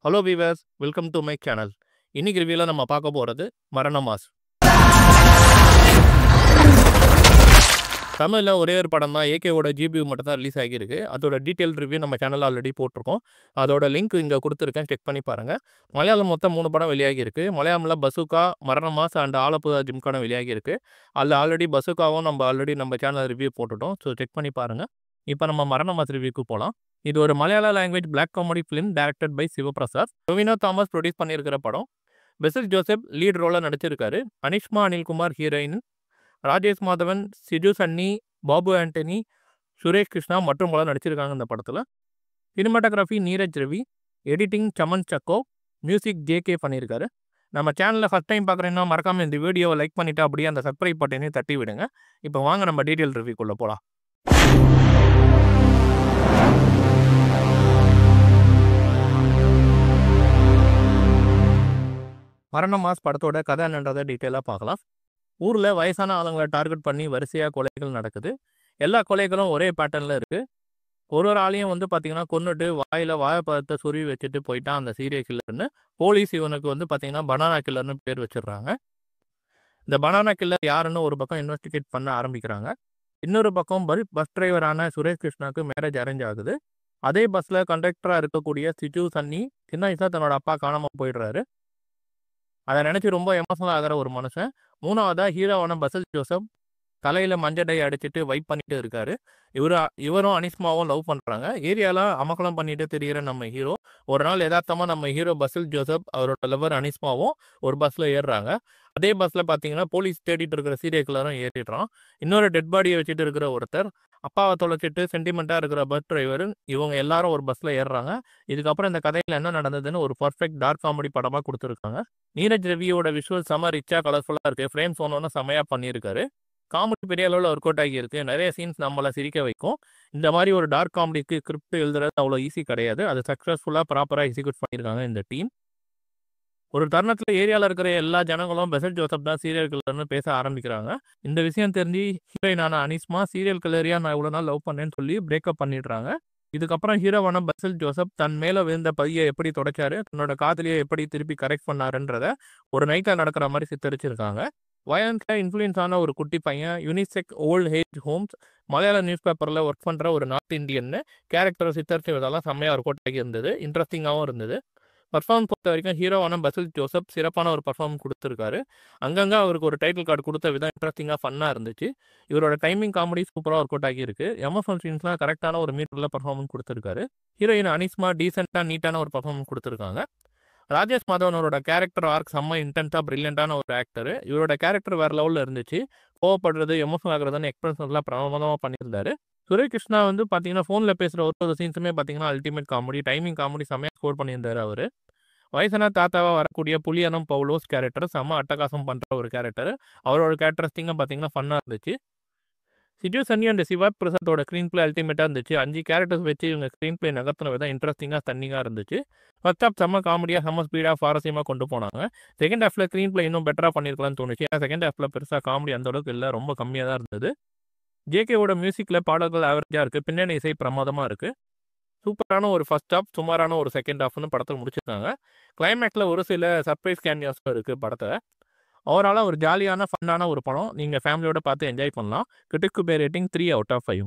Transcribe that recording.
Hello viewers, welcome to my channel. இன்னைக்கு ரிவ்யூவில் நம்ம பார்க்க போகிறது மரண மாஸ். தமிழில் ஒரே ஒரு படம் தான், ஏகேவோட ஜிபியூ மட்டும் தான் ரிலீஸ் ஆகியிருக்கு. அதோட டீட்டெயில் ரிவ்யூ நம்ம சேனலில் ஆல்ரெடி போட்டிருக்கோம். அதோட லிங்க் இங்கே கொடுத்துருக்கேன், செக் பண்ணி பாருங்கள். மலையாளம் மொத்தம் 3 படம் வெளியாகியிருக்கு. மலையாளமில் பசுகா, மரண மாஸ் அண்ட் ஆலப்புழா ஜிம்கானா வெளியாகியிருக்கு. அதில் ஆல்ரெடி பசுகாவும் நம்ம சேனல் ரிவ்யூ போட்டுட்டோம். ஸோ செக் பண்ணி பாருங்கள். இப்போ நம்ம மரண மாஸ் ரிவ்யூக்கு போகலாம். இது ஒரு Malayalam language black comedy film directed by Sivaprasad. Tovino Thomas produce பண்ணியிருக்கிற படம். பெசில் ஜோசப் லீட் ரோலாக நடிச்சிருக்காரு. அனிஷ்மா அனில்குமார் ஹீரோயின், ராஜேஷ் மாதவன், சிஜு சன்னி, பாபு ஆண்டனி, சுரேஷ் கிருஷ்ணா மற்றும் பலர் நடிச்சிருக்காங்க இந்த படத்தில். Cinematography Neeraj Ravi, editing Chaman Chacko, music JK பண்ணியிருக்காரு. நம்ம சேனலில் ஃபஸ்ட் டைம் பார்க்குறீங்கன்னா மறக்காமல் இந்த வீடியோவை லைக் பண்ணிவிட்டு அப்படியே அந்த சப்ஸ்கிரைப் பட்டனையும் தட்டி விடுங்க. இப்போ வாங்க நம்ம டீட்டெயில் ரிவ்யூக்குள்ளே போகலாம். மரண மாஸ் படத்தோட கதை என்னன்றதை டீட்டெயிலாக பார்க்கலாம். ஊரில் வயசான ஆளுங்களை டார்கெட் பண்ணி வரிசையாக கொலைகள் நடக்குது. எல்லா கொலைகளும் ஒரே பேட்டர்னில் இருக்குது. ஒரு ஆளையும் பார்த்திங்கன்னா கொன்னுட்டு வாயில் வாழைப்பழத்தை சொருவி வச்சுட்டு போயிட்டான் அந்த சீரியல் கில்லர்னு. போலீஸ் இவனுக்கு பார்த்திங்கன்னா பனானா கில்லர்னு பேர் வச்சிடுறாங்க. இந்த பனானா கில்லர் யாருன்னு ஒரு பக்கம் இன்வெஸ்டிகேட் பண்ண ஆரம்பிக்கிறாங்க. இன்னொரு பக்கம் பஸ் டிரைவரான சுரேஷ் கிருஷ்ணாவுக்கு மேரேஜ் அரேஞ்ச் ஆகுது. அதே பஸ்ஸில் கண்டக்டராக இருக்கக்கூடிய சிஜு சன்னி சின்ன வயசாக தன்னோட அப்பா காணாமல் போயிடுறாரு. அதை நினச்சி ரொம்ப எமோஷனல் ஆகிற ஒரு மனுஷன். மூணாவதாக ஹீரோவான பெசில் ஜோசப் தலையில் மஞ்சடை அடிச்சுட்டு வைப் பண்ணிட்டு இருக்காரு. இவரும் அனிஷ்மாவும் லவ் பண்ணுறாங்க. ஏரியாவில் அமக்கலம் பண்ணிட்டு தெரிகிற நம்ம ஹீரோ ஒரு நாள் யதார்த்தமாக நம்ம ஹீரோ பெசில் ஜோசப் அவரோட லவர் அனிஷ்மாவும் ஒரு பஸ்ஸில் ஏறுறாங்க. அதே பஸ்ஸில் பார்த்தீங்கன்னா போலீஸ் தேடிட்டு இருக்கிற சீரியல் கில்லரும் ஏறிடுறான். இன்னொரு டெட் பாடியை வச்சுட்டு இருக்கிற ஒருத்தர், அப்பாவை தொலைச்சிட்டு சென்டிமெண்ட்டாக இருக்கிற பஸ் டிரைவர், இவங்க எல்லாரும் ஒரு பஸ்ஸில் ஏறுறாங்க. இதுக்கப்புறம் இந்த கதையில் என்ன நடந்ததுன்னு ஒரு பர்ஃபெக்ட் டார்க் காமெடி படமாக கொடுத்துருக்காங்க. நீரஜ் ரவியோட விஷுவல் செம ரிச்சாக கலர்ஃபுல்லாக இருக்குது. ஃப்ரேம்ஸ் ஒன்று செமையாக பண்ணியிருக்காரு. காமெடி பெரிய அளவில் ஒர்க் அவுட் ஆகியிருக்கு. நிறைய சீன்ஸ் நம்மளை சிரிக்க வைக்கும். இந்த மாதிரி ஒரு டார்க் காமெடிக்கு ஸ்கிரிப்ட் எழுதுறது அவ்வளோ ஈஸி கிடையாது. அது சக்ஸஸ்ஃபுல்லாக ப்ராப்பராக எக்ஸிக்யூட் பண்ணியிருக்காங்க இந்த டீம். ஒரு தருணத்தில் ஏரியாவில் இருக்கிற எல்லா ஜனங்களும் பெசில் ஜோசப் தான் சீரியல் கில்லர்னு பேச ஆரம்பிக்கிறாங்க. இந்த விஷயம் தெரிஞ்சு ஹீரோயினான அனிஷ்மா சீரியல் கில்லரியா நான் இவ்வளோ நாள் லவ் பண்ணேன்னு சொல்லி பிரேக்கப் பண்ணிடுறாங்க. இதுக்கப்புறம் ஹீரோவான பெசில் ஜோசப் தன் மேலே விழுந்த பையை எப்படி தொடச்சாரு, தன்னோட காதலியை எப்படி திருப்பி கரெக்ட் பண்ணாருன்றத ஒரு நைட்டில் நடக்கிற மாதிரி சித்தரிச்சிருக்காங்க. வயலன்ஸில் இன்ஃப்ளூயன்ஸ் ஆன ஒரு குட்டி பையன், யூனிசெக் ஓல்ட் ஏஜ் ஹோம்ஸ், மலையாள நியூஸ் பேப்பரில் ஒர்க் பண்ணுற ஒரு நார்த் இந்தியன்னு கேரக்டரை சித்தரிச்சதெல்லாம் செம்மையாக ஒர்க் அவுட் ஆகி இருந்தது. இன்ட்ரெஸ்டிங்காகவும் இருந்தது. பர்ஃபார்மன்ஸ் பொறுத்த வரைக்கும் ஹீரோவான பெசில் ஜோசப் சிறப்பான ஒரு பர்ஃபார்மன்ஸ் கொடுத்துருக்காரு. அங்கங்கே அவருக்கு ஒரு டைட்டில் கார்டு கொடுத்த விதம் இன்ட்ரெஸ்டிங்காக ஃபன்னாக இருந்துச்சு. இவரோட டைமிங் காமெடி சூப்பராக ஒர்க் அவுட் ஆகியிருக்கு. எமோஷனல் சீன்ஸ்லாம் கரெக்டான ஒரு மீட்டரில் பர்ஃபார்மன்ஸ் கொடுத்துருக்காரு. ஹீரோயின் அனிஷ்மா டீசெண்டாக நீட்டான ஒரு பர்ஃபார்மன்ஸ் கொடுத்துருக்காங்க. ராஜேஷ் மாதவனோட கேரக்டர் ஆர்க் செம்ம இன்டென்ஸாக பிரில்லியண்டான ஒரு ஆக்டர். இவரோட கேரக்டர் வேறு லெவலில் இருந்துச்சு. கோவப்படுறது, எமோஷனல் ஆகுறதுன்னு எக்ஸ்பிரஷன்ஸ்லாம் பிரமாதமாக பண்ணியிருந்தாரு. சுரேஷ் கிருஷ்ணா பார்த்தீங்கன்னா ஃபோனில் பேசுகிற ஒரு சீன்ஸுமே பார்த்தீங்கன்னா அல்டிமேட் காமெடி, டைமிங் காமெடி செம்மையாக ஸ்கோர் பண்ணியிருந்தார் அவர். வயசான தாத்தாவாக வரக்கூடிய புலியனம் பவுலோஸ் கேரக்டர் செம்ம அட்டகாசம் பண்ணுற ஒரு கேரக்டர். அவரோட கேரக்டரிஸ்டிங்காக பார்த்தீங்கன்னா ஃபன்னாக இருந்துச்சு. சிஜு சன்னி அண்ட் சிவா பிரசாத்தோட ஸ்க்ரீன் பிளே அல்டிமேட்டாக இருந்துச்சு. 5 கேரக்டர்ஸ் வச்சு இவங்க ஸ்க்ரீன் பிளே நகர்த்தின விதம் இன்ட்ரெஸ்டிங்காக ஸ்டன்னிங்காக இருந்துச்சு. ஃபர்ஸ்ட் ஹாஃப் செம்ம காமெடியாக செம்ம ஸ்பீடாக சுவாரஸ்யமாக கொண்டு போனாங்க. செகண்ட் ஹாஃபில் ஸ்க்ரீன் பிளே இன்னும் பெட்டராக பண்ணியிருக்கலாம்னு தோணுச்சு. ஏன்னா செகண்ட் ஹாஃபில் பெருசாக காமெடி அந்த அளவுக்கு இல்லை, ரொம்ப கம்மியாக தான் இருந்தது. ஜேகேவோட மியூசிக்கில் பாடல்கள் ஆவரேஜாக இருக்குது. பின்னணி இசை பிரமாதமாக இருக்குது. சூப்பரான ஒரு ஃபர்ஸ்ட் ஹாஃப், சுமாரான ஒரு செகண்ட் ஹாஃப்னு படத்தை முடிச்சிருக்காங்க. கிளைமேக்ஸில் ஒரு சில சர்ப்ரைஸ் கேமியோஸும் இருக்குது படத்தை. ஓவராலாக ஒரு ஜாலியான ஃபன்னான ஒரு படம். நீங்கள் ஃபேமிலியோட பார்த்து என்ஜாய் பண்ணலாம். Critic pay rating 3 out of 5.